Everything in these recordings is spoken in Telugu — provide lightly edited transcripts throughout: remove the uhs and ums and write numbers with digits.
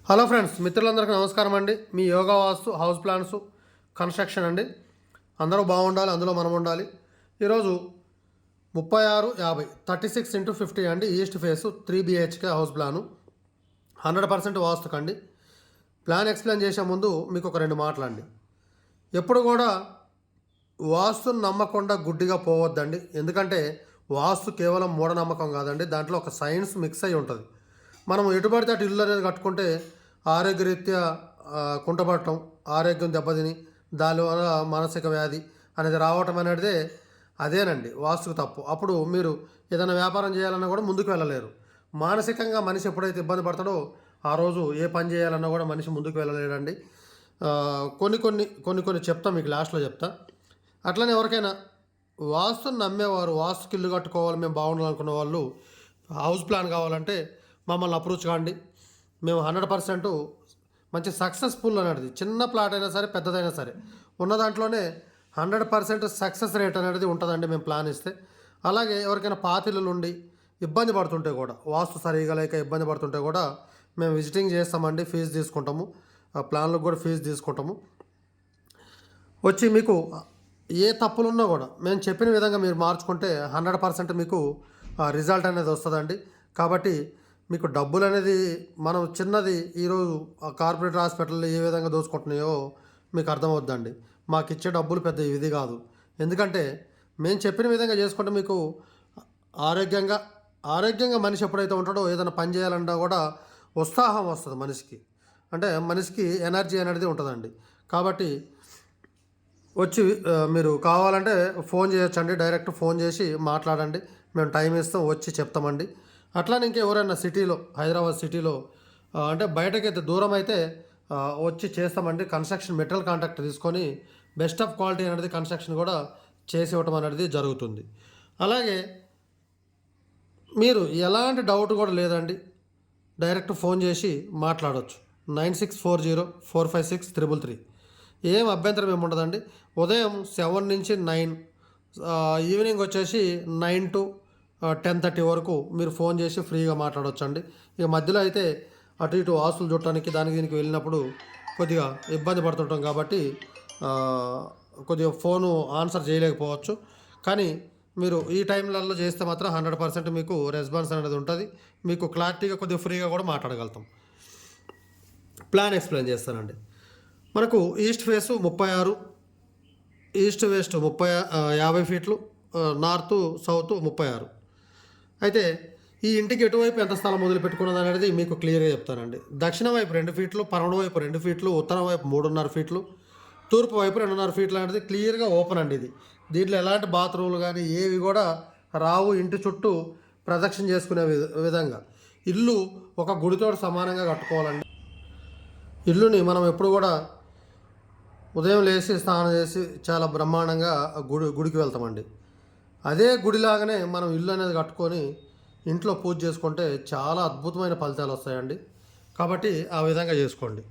హలో ఫ్రెండ్స్, మిత్రులందరికీ నమస్కారం అండి. మీ యోగా వాస్తు హౌస్ ప్లాన్స్ కన్స్ట్రక్షన్ అండి. అందరూ బాగుండాలి, అందులో మనం ఉండాలి. ఈరోజు 3650 36x50 అండి. East face 3 BHK house plan 100% వాస్తుకండి. ప్లాన్ ఎక్స్ప్లెయిన్ చేసే ముందు మీకు ఒక రెండు మాటలండి. ఎప్పుడు కూడా వాస్తుని నమ్మకుండా గుడ్డిగా పోవద్దండి. ఎందుకంటే వాస్తు కేవలం మూఢనమ్మకం కాదండి, దాంట్లో ఒక సైన్స్ మిక్స్ అయి ఉంటుంది. మనం ఎటుపడితే అటు ఇల్లు అనేది కట్టుకుంటే ఆరోగ్యరీత్యా కుంటపడటం, ఆరోగ్యం దెబ్బతిని దానివల్ల మానసిక వ్యాధి అనేది రావటం అనేది అదేనండి వాస్తుకు తప్పు. అప్పుడు మీరు ఏదైనా వ్యాపారం చేయాలన్నా కూడా ముందుకు వెళ్ళలేరు. మానసికంగా మనిషి ఎప్పుడైతే ఇబ్బంది పడతాడో ఆ రోజు ఏ పని చేయాలన్నా కూడా మనిషి ముందుకు వెళ్ళలేడండి. కొన్ని చెప్తా, మీకు లాస్ట్లో చెప్తా. అట్లనే ఎవరికైనా వాస్తుని నమ్మేవారు, వాస్తుకి ఇల్లు కట్టుకోవాలి, మేము బాగుండాలనుకున్న వాళ్ళు హౌస్ ప్లాన్ కావాలంటే మమ్మల్ని అప్రోచ్ కాండి. మేము 100% మంచి సక్సెస్ఫుల్ అనేది, చిన్న ప్లాట్ అయినా సరే పెద్దదైనా సరే ఉన్న దాంట్లోనే 100% సక్సెస్ రేట్ అనేది ఉంటుందండి మేము ప్లాన్ ఇస్తే. అలాగే ఎవరికైనా పాతిళ్ళు ఉండి ఇబ్బంది పడుతుంటే కూడా, వాస్తు సరిగా లేక ఇబ్బంది పడుతుంటే కూడా మేము విజిటింగ్ చేస్తామండి. ఫీజు తీసుకుంటాము, ప్లాన్లకు కూడా ఫీజు తీసుకుంటాము. వచ్చి మీకు ఏ తప్పులున్నా కూడా మేము చెప్పిన విధంగా మీరు మార్చుకుంటే 100% మీకు రిజల్ట్ అనేది వస్తుందండి. కాబట్టి మీకు డబ్బులు అనేది మనం చిన్నది ఈరోజు కార్పొరేట్ హాస్పిటల్లో ఏ విధంగా దోచుకుంటున్నాయో మీకు అర్థమవుద్దండి. మాకు ఇచ్చే డబ్బులు పెద్ద ఇది కాదు. ఎందుకంటే మేము చెప్పిన విధంగా చేసుకుంటే మీకు ఆరోగ్యంగా మనిషి ఎప్పుడైతే ఉంటాడో ఏదైనా పని చేయాలన్నా కూడా ఉత్సాహం వస్తుంది మనిషికి. అంటే మనిషికి ఎనర్జీ అనేది ఉంటుందండి. కాబట్టి వచ్చి మీరు కావాలంటే ఫోన్ చేయొచ్చండి, డైరెక్ట్ ఫోన్ చేసి మాట్లాడండి, మేము టైం ఇస్తాం, వచ్చి చెప్తామండి. అట్లానే ఇంకెవరైనా సిటీలో, హైదరాబాద్ సిటీలో అంటే బయటకైతే దూరం అయితే వచ్చి చేస్తామండి. కన్స్ట్రక్షన్ మెటీరియల్ కాంట్రాక్ట్ తీసుకొని బెస్ట్ ఆఫ్ క్వాలిటీ అనేది కన్స్ట్రక్షన్ కూడా చేసి ఇవ్వటం అనేది జరుగుతుంది. అలాగే మీరు ఎలాంటి డౌట్ కూడా లేదండి, డైరెక్ట్ ఫోన్ చేసి మాట్లాడవచ్చు. 9640456333. ఏం అభ్యంతరం ఏముండదండి. ఉదయం 7 నుంచి 9, ఈవినింగ్ వచ్చేసి 9 to 10:30 వరకు మీరు ఫోన్ చేసి ఫ్రీగా మాట్లాడవచ్చండి. ఇక మధ్యలో అయితే అటు ఇటు ఆస్తులు చుట్టానికి దానికి దీనికి వెళ్ళినప్పుడు కొద్దిగా ఇబ్బంది పడుతుంటాం కాబట్టి కొద్దిగా ఫోను ఆన్సర్ చేయలేకపోవచ్చు. కానీ మీరు ఈ టైంలలో చేస్తే మాత్రం 100% మీకు రెస్పాన్స్ అనేది ఉంటుంది. మీకు క్లారిటీగా కొద్దిగా ఫ్రీగా కూడా మాట్లాడగలుగుతాం. ప్లాన్ ఎక్స్ప్లెయిన్ చేస్తానండి. మనకు ఈస్ట్ ఫేసు 36, ఈస్ట్ వెస్ట్ 50 ఫీట్లు, నార్త్ సౌత్ 36. అయితే ఈ ఇంటికి ఎటువైపు ఎంత స్థలం వదిలిపెట్టుకున్నది అనేది మీకు క్లియర్గా చెప్తానండి. దక్షిణ వైపు 2 ఫీట్లు, పడమర వైపు 2 ఫీట్లు, ఉత్తరం వైపు 3.5 ఫీట్లు, తూర్పు వైపు 2.5 ఫీట్లు అనేది క్లియర్గా ఓపెన్ అండి. దీంట్లో ఎలాంటి బాత్రూమ్లు కానీ ఏవి కూడా రావు. ఇంటి చుట్టూ ప్రదక్షిణ చేసుకునే విధంగా ఇల్లు ఒక గుడితో సమానంగా కట్టుకోవాలండి. ఇల్లుని మనం ఎప్పుడు కూడా ఉదయం లేచి స్నానం చేసి చాలా బ్రహ్మాండంగా గుడికి వెళ్తామండి. అదే గుడిలాగానే మనం ఇల్లు అనేది కట్టుకొని ఇంట్లో పూజ చేసుకుంటే చాలా అద్భుతమైన ఫలితాలు వస్తాయండి. కాబట్టి ఆ విధంగా చేసుకోండి.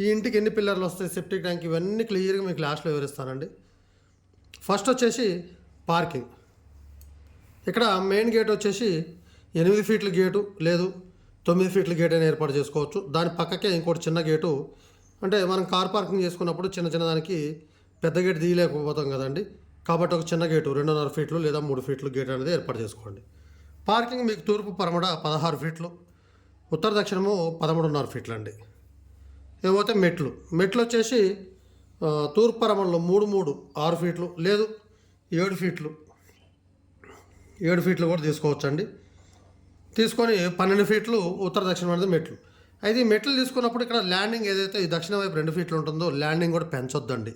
ఈ ఇంటికి ఎన్ని పిల్లర్లు వస్తాయి, సెప్టిక్ ట్యాంక్, ఇవన్నీ క్లియర్గా మీకు లాస్ట్లో వివరిస్తానండి. ఫస్ట్ వచ్చేసి పార్కింగ్. ఇక్కడ మెయిన్ గేట్ వచ్చేసి 8 ఫీట్ల గేటు, లేదు 9 ఫీట్ల గేట్ అయినా ఏర్పాటు చేసుకోవచ్చు. దాని పక్కకే ఇంకోటి చిన్న గేటు, అంటే మనం కార్ పార్కింగ్ చేసుకున్నప్పుడు చిన్న దానికి పెద్ద గేట్ తీయలేకపోతాం కదండి. కాబట్టి ఒక చిన్న గేటు 2.5 ఫీట్లు లేదా 3 ఫీట్లు గేట్ అనేది ఏర్పాటు చేసుకోండి. పార్కింగ్ మీకు తూర్పు పరమడ 16 ఫీట్లు, ఉత్తర దక్షిణము 13.5 ఫీట్లు అండి. ఏమైతే మెట్లు వచ్చేసి తూర్పు పరమడలో 3 6 ఫీట్లు, లేదు 7 ఫీట్లు కూడా తీసుకోవచ్చండి. తీసుకొని 12 ఫీట్లు ఉత్తర దక్షిణం అనేది మెట్లు. అయితే ఈ మెట్లు తీసుకున్నప్పుడు ఇక్కడ ల్యాండింగ్ ఏదైతే ఈ దక్షిణ వైపు 2 ఫీట్లు ఉంటుందో ల్యాండింగ్ కూడా పెంచొద్దండి.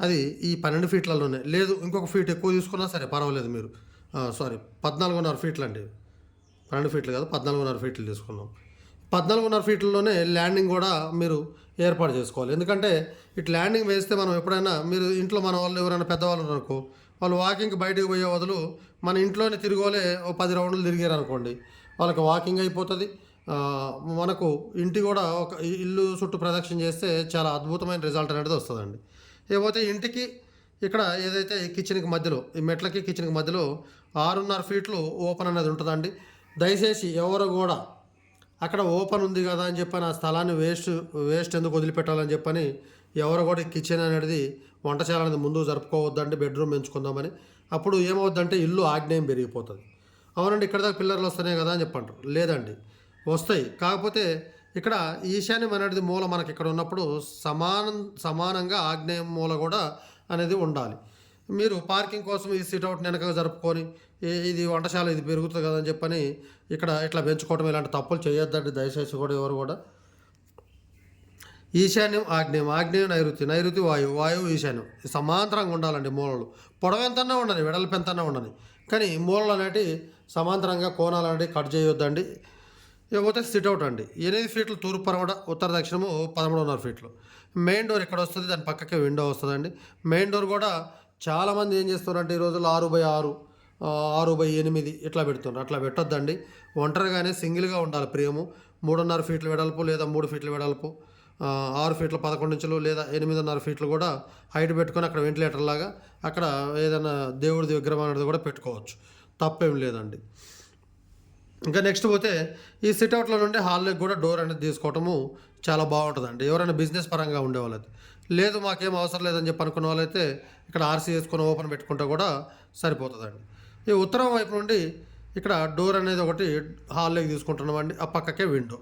అది ఈ 12 ఫీట్లలోనే, లేదు ఇంకొక ఫీట్ ఎక్కువ తీసుకున్నా సరే పర్వాలేదు. మీరు 14.5 ఫీట్లు అండి, 12 ఫీట్లు కాదు, 14.5 ఫీట్లు తీసుకున్నాం. 14.5 ఫీట్లలోనే ల్యాండింగ్ కూడా మీరు ఏర్పాటు చేసుకోవాలి. ఎందుకంటే ఇటు ల్యాండింగ్ వేస్తే మనం ఎప్పుడైనా, మీరు ఇంట్లో మన వాళ్ళు ఎవరైనా పెద్దవాళ్ళు ఉన్నారనుకో, వాళ్ళు వాకింగ్కి బయటకు పోయే బదులు మన ఇంట్లోనే తిరిగోలే 10 రౌండ్లు తిరిగారు అనుకోండి, వాళ్ళకి వాకింగ్ అయిపోతుంది. మనకు ఇంటి కూడా ఒక ఇల్లు చుట్టూ ప్రదక్షిణ చేస్తే చాలా అద్భుతమైన రిజల్ట్ అనేది వస్తుందండి. ఏపోతే ఇంటికి ఇక్కడ ఏదైతే ఈ కిచెన్కి మధ్యలో, ఈ మెట్లకి కిచెన్కి మధ్యలో 6.5 ఫీట్లు ఓపెన్ అనేది ఉంటుందండి. దయచేసి ఎవరు కూడా అక్కడ ఓపెన్ ఉంది కదా అని చెప్పని ఆ స్థలాన్ని వేస్ట్ ఎందుకు వదిలిపెట్టాలని చెప్పని ఎవరు కూడా కిచెన్ అనేది వంటశాల అనేది ముందుకు జరుపుకోవద్దంటే బెడ్రూమ్ ఎంచుకుందామని. అప్పుడు ఏమవుద్దంటే ఇల్లు ఆగ్నేయం పెరిగిపోతుంది. అవునండి, ఇక్కడ దాకా పిల్లర్లు వస్తున్నాయి కదా అని చెప్పంటారు. లేదండి, వస్తాయి. కాకపోతే ఇక్కడ ఈశాన్యం అనేది మూల మనకి ఇక్కడ ఉన్నప్పుడు సమానంగా ఆగ్నేయం మూల కూడా అనేది ఉండాలి. మీరు పార్కింగ్ కోసం ఈ సిట్అవుట్ వెనక జరుపుకొని ఇది వంటశాల ఇది పెరుగుతుంది కదా అని చెప్పని ఇక్కడ ఇట్లా పెంచుకోవడం ఇలాంటి తప్పులు చేయొద్దండి దయచేసి కూడా ఎవరు కూడా. ఈశాన్యం ఆగ్నేయం, ఆగ్నేయం నైరుతి, నైరుతి వాయువు, వాయువు ఈశాన్యం సమాంతరంగా ఉండాలండి. మూలలు పొడవు ఎంతన్నా ఉండని, వెడల్పు ఎంతన్నా ఉండని, కానీ మూలలు అనేవి సమాంతరంగా కోణాలు అనేవి కట్ చేయొద్దండి. ఇకపోతే సిట్అవుట్ అండి, 8 ఫీట్లు తూర్పు పరమడ, ఉత్తర దక్షిణము 13.5 ఫీట్లు. మెయిన్ డోర్ ఇక్కడ వస్తుంది, దాని పక్కకే విండో వస్తుందండి. మెయిన్ డోర్ కూడా చాలామంది ఏం చేస్తున్నారంటే ఈ రోజుల్లో 6x6, 6x8 ఇట్లా పెడుతున్నారు. అట్లా పెట్టొద్దండి. ఒంటరిగానే సింగిల్గా ఉండాలి ప్రియము. 3.5 ఫీట్ల వెడల్పు లేదా 3 ఫీట్ల వెడల్పు, 6 ఫీట్ల 11 ఇంచులు లేదా 8.5 ఫీట్లు కూడా హైట్ పెట్టుకొని అక్కడ వెంటిలేటర్ లాగా అక్కడ ఏదైనా దేవుడి విగ్రహం అనేది కూడా పెట్టుకోవచ్చు, తప్పేం లేదండి. ఇంకా నెక్స్ట్ పోతే ఈ సిట్అవుట్లో నుండి హాల్లోకి కూడా డోర్ అనేది తీసుకోవటము చాలా బాగుంటుందండి. ఎవరైనా బిజినెస్ పరంగా ఉండేవాళ్ళైతే. లేదు మాకేం అవసరం లేదని చెప్పి అనుకున్న వాళ్ళైతే ఇక్కడ ఆర్సీ వేసుకొని ఓపెన్ పెట్టుకుంటే కూడా సరిపోతుందండి. ఈ ఉత్తరం వైపు నుండి ఇక్కడ డోర్ అనేది ఒకటి హాల్లోకి తీసుకుంటున్నామండి. ఆ పక్కకే విండో.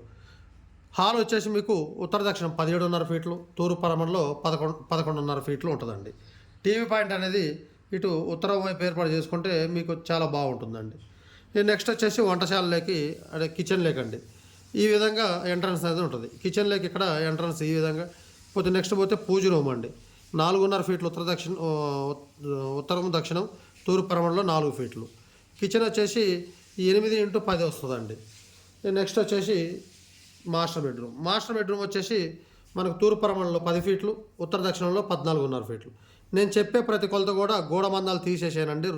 హాల్ వచ్చేసి మీకు ఉత్తర దక్షిణం 17.5 ఫీట్లు, తూర్పు పరమలో 11.5 ఫీట్లు ఉంటుందండి. టీవీ పాయింట్ అనేది ఇటు ఉత్తరం వైపు ఏర్పాటు చేసుకుంటే మీకు చాలా బాగుంటుందండి. నెక్స్ట్ వచ్చేసి వంటశాలలోకి అదే కిచెన్ లేకండి ఈ విధంగా ఎంట్రన్స్ అనేది ఉంటుంది. కిచెన్ లేక్ ఇక్కడ ఎంట్రన్స్ ఈ విధంగా పోతే నెక్స్ట్ పోతే పూజ రూమ్ అండి. 4.5 ఫీట్లు ఉత్తరం దక్షిణం, తూర్పు పరమలో 4 ఫీట్లు. కిచెన్ వచ్చేసి 8x10 వస్తుందండి. నెక్స్ట్ వచ్చేసి మాస్టర్ బెడ్రూమ్. మాస్టర్ బెడ్రూమ్ వచ్చేసి మనకు తూర్పు పరమలో 10 ఫీట్లు, ఉత్తర దక్షిణంలో 14.5 ఫీట్లు. నేను చెప్పే ప్రతి కొలత కూడా గోడ మందాలు తీసేసానండి,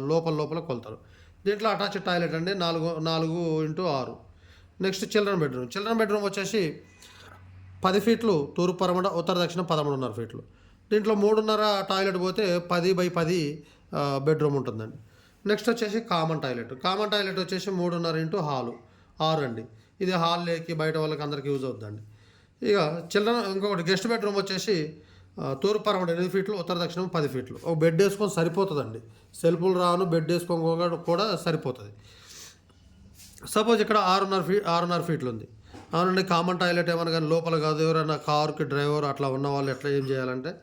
లోపల కొలతలు. దీంట్లో అటాచ్ టాయిలెట్ అండి 4x6. Next children bedroom. Children bedroom వచ్చేసి 10 ఫీట్లు తూర్పు పరమడ, ఉత్తర దక్షిణం 13.5 ఫీట్లు. దీంట్లో 3.5 టాయిలెట్ పోతే 10x10 బెడ్రూమ్ ఉంటుందండి. నెక్స్ట్ వచ్చేసి కామన్ టాయిలెట్. కామన్ టాయిలెట్ వచ్చేసి 3.5 హాలు 6 అండి. ఇది హాల్ లేకి బయట వాళ్ళకి అందరికీ యూజ్ అవుతుందండి. ఇక చిల్డ్రన్ ఇంకొకటి గెస్ట్ బెడ్రూమ్ వచ్చేసి తూర్పు పరమడ 8 ఫీట్లు, ఉత్తర దక్షిణం 10 ఫీట్లు. ఒక బెడ్ వేసుకొని సరిపోతుందండి. సెల్ఫులు రాను, బెడ్ వేసుకొని కూడా సరిపోతుంది. సపోజ్ ఇక్కడ 6.5 ఫీట్లు ఉంది. అవునండి, కామన్ టాయిలెట్ ఏమన్నా కానీ లోపల కాదు, ఎవరైనా కారుకి డ్రైవర్ అట్లా ఉన్న వాళ్ళు ఎట్లా ఏం చేయాలంటే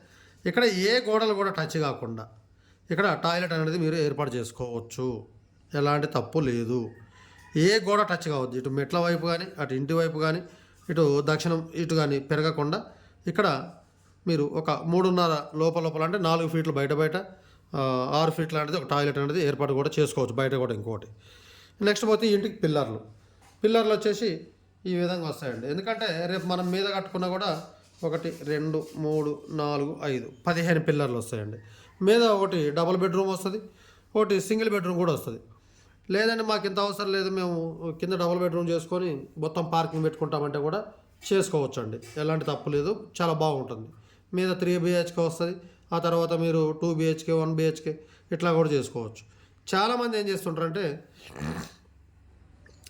ఇక్కడ ఏ గోడలు కూడా టచ్ కాకుండా ఇక్కడ టాయిలెట్ అనేది మీరు ఏర్పాటు చేసుకోవచ్చు. ఎలాంటి తప్పు లేదు. ఏ గోడ టచ్ కావద్దు. ఇటు మెట్ల వైపు కానీ, అటు ఇంటి వైపు కానీ, ఇటు దక్షిణం ఇటు కానీ పెరగకుండా ఇక్కడ మీరు ఒక 3.5 లోపల అంటే 4 ఫీట్లు బయట 6 ఫీట్లు అనేది ఒక టాయిలెట్ అనేది ఏర్పాటు కూడా చేసుకోవచ్చు బయట కూడా. ఇంకోటి నెక్స్ట్ పోతే ఇంటికి పిల్లర్లు వచ్చేసి ఈ విధంగా వస్తాయండి. ఎందుకంటే రేపు మనం మీద కట్టుకున్నా కూడా 1 2 3 4 5 15 పిల్లర్లు వస్తాయండి. మీద ఒకటి డబుల్ బెడ్రూమ్ వస్తుంది, ఒకటి సింగిల్ బెడ్రూమ్ కూడా వస్తుంది. లేదండి మాకు ఇంత అవసరం లేదు, మేము కింద డబుల్ బెడ్రూమ్ చేసుకొని మొత్తం పార్కింగ్ పెట్టుకుంటామంటే కూడా చేసుకోవచ్చు అండి. ఎలాంటి తప్పు లేదు, చాలా బాగుంటుంది. మీద 3 BHK వస్తుంది. ఆ తర్వాత మీరు 2 BHK 1 BHK ఇట్లా కూడా చేసుకోవచ్చు. చాలామంది ఏం చేస్తుంటారంటే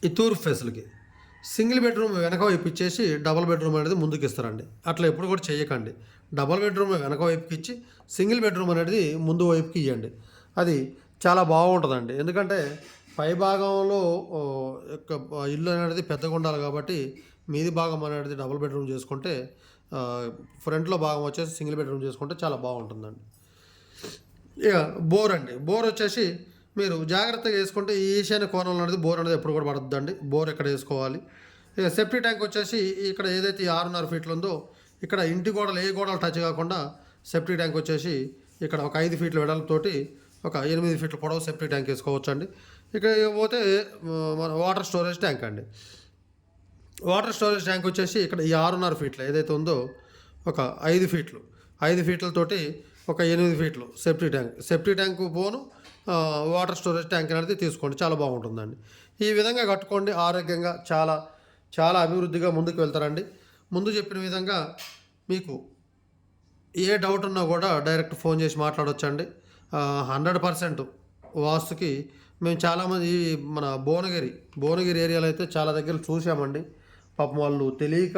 ఈ తూర్పు ఫేసులకి సింగిల్ బెడ్రూమ్ వెనక వైపు ఇచ్చేసి డబుల్ బెడ్రూమ్ అనేది ముందుకు ఇస్తారండి. అట్లా ఎప్పుడు కూడా చేయకండి. డబుల్ బెడ్రూమ్ వెనక వైపుకి ఇచ్చి సింగిల్ బెడ్రూమ్ అనేది ముందు వైపుకి ఇవ్వండి. అది చాలా బాగుంటుందండి. ఎందుకంటే పై భాగంలో ఇల్లు అనేది పెద్దగా ఉండాలి కాబట్టి మీది భాగం అనేది డబుల్ బెడ్రూమ్ చేసుకుంటే, ఫ్రంట్లో భాగం వచ్చేసి సింగిల్ బెడ్రూమ్ చేసుకుంటే చాలా బాగుంటుందండి. ఇక బోర్ వచ్చేసి మీరు జాగ్రత్తగా వేసుకుంటే ఈ ఈశాన్య కోణంలో అనేది బోర్ అనేది ఎప్పుడు కూడా పడుతుందండి. బోర్ ఎక్కడ వేసుకోవాలి. ఇక సెఫ్టీ ట్యాంక్ వచ్చేసి ఇక్కడ ఏదైతే 6.5 ఫీట్లు ఉందో ఇక్కడ ఇంటి గోడలు ఏ గోడలు టచ్ కాకుండా సెఫ్టీ ట్యాంక్ వచ్చేసి ఇక్కడ ఒక 5 ఫీట్ల వెడల్పుతోటి ఒక 8 ఫీట్ల పొడవు సెఫ్టీ ట్యాంక్ వేసుకోవచ్చు అండి. ఇక పోతే మన వాటర్ స్టోరేజ్ ట్యాంక్ అండి. వాటర్ స్టోరేజ్ ట్యాంక్ వచ్చేసి ఇక్కడ ఈ 6.5 ఫీట్లు ఏదైతే ఉందో ఒక 5 ఫీట్లతోటి ఒక 8 ఫీట్లు సెఫ్టీ ట్యాంకు పోను వాటర్ స్టోరేజ్ ట్యాంక్ అనేది తీసుకోండి, చాలా బాగుంటుందండి. ఈ విధంగా కట్టుకోండి, ఆరోగ్యంగా చాలా చాలా అభివృద్ధిగా ముందుకు వెళ్తారండి. ముందు చెప్పిన విధంగా మీకు ఏ డౌట్ ఉన్నా కూడా డైరెక్ట్ ఫోన్ చేసి మాట్లాడవచ్చండి. 100% వాస్తుకి మేము చాలామంది మన భువనగిరి ఏరియాలో అయితే చాలా దగ్గర చూసామండి. పాపం వాళ్ళు తెలియక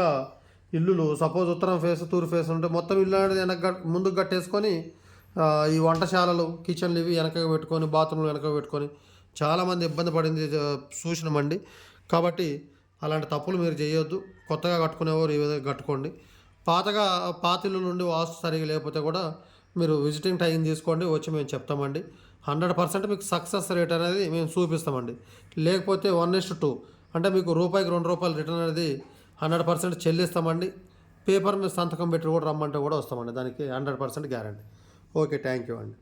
ఇల్లులు సపోజ్ ఉత్తరం ఫేస్ తూర్పు ఫేస్ ఉంటే మొత్తం ఇల్లు అనేది ముందుకు కట్టేసుకొని ఈ వంటశాలలు కిచెన్లు ఇవి వెనక పెట్టుకొని బాత్రూమ్లు వెనక పెట్టుకొని చాలామంది ఇబ్బంది పడింది చూసినామండి. కాబట్టి అలాంటి తప్పులు మీరు చేయొద్దు. కొత్తగా కట్టుకునేవారు ఈ విధంగా కట్టుకోండి. పాత ఇల్లు నుండి వాస్తు సరిగా లేకపోతే కూడా మీరు విజిటింగ్ టైం తీసుకోండి, వచ్చి మేము చెప్తామండి. 100% మీకు సక్సెస్ రేట్ అనేది మేము చూపిస్తామండి. లేకపోతే 1:2 అంటే మీకు రూపాయికి ₹2 రిటర్న్ అనేది 100% చెల్లిస్తామండి. పేపర్ మీద సంతకం పెట్టి కూడా రమ్మంటే కూడా వస్తామండి. దానికి 100% గ్యారంటీ. ఓకే, థ్యాంక్ యూ అండి.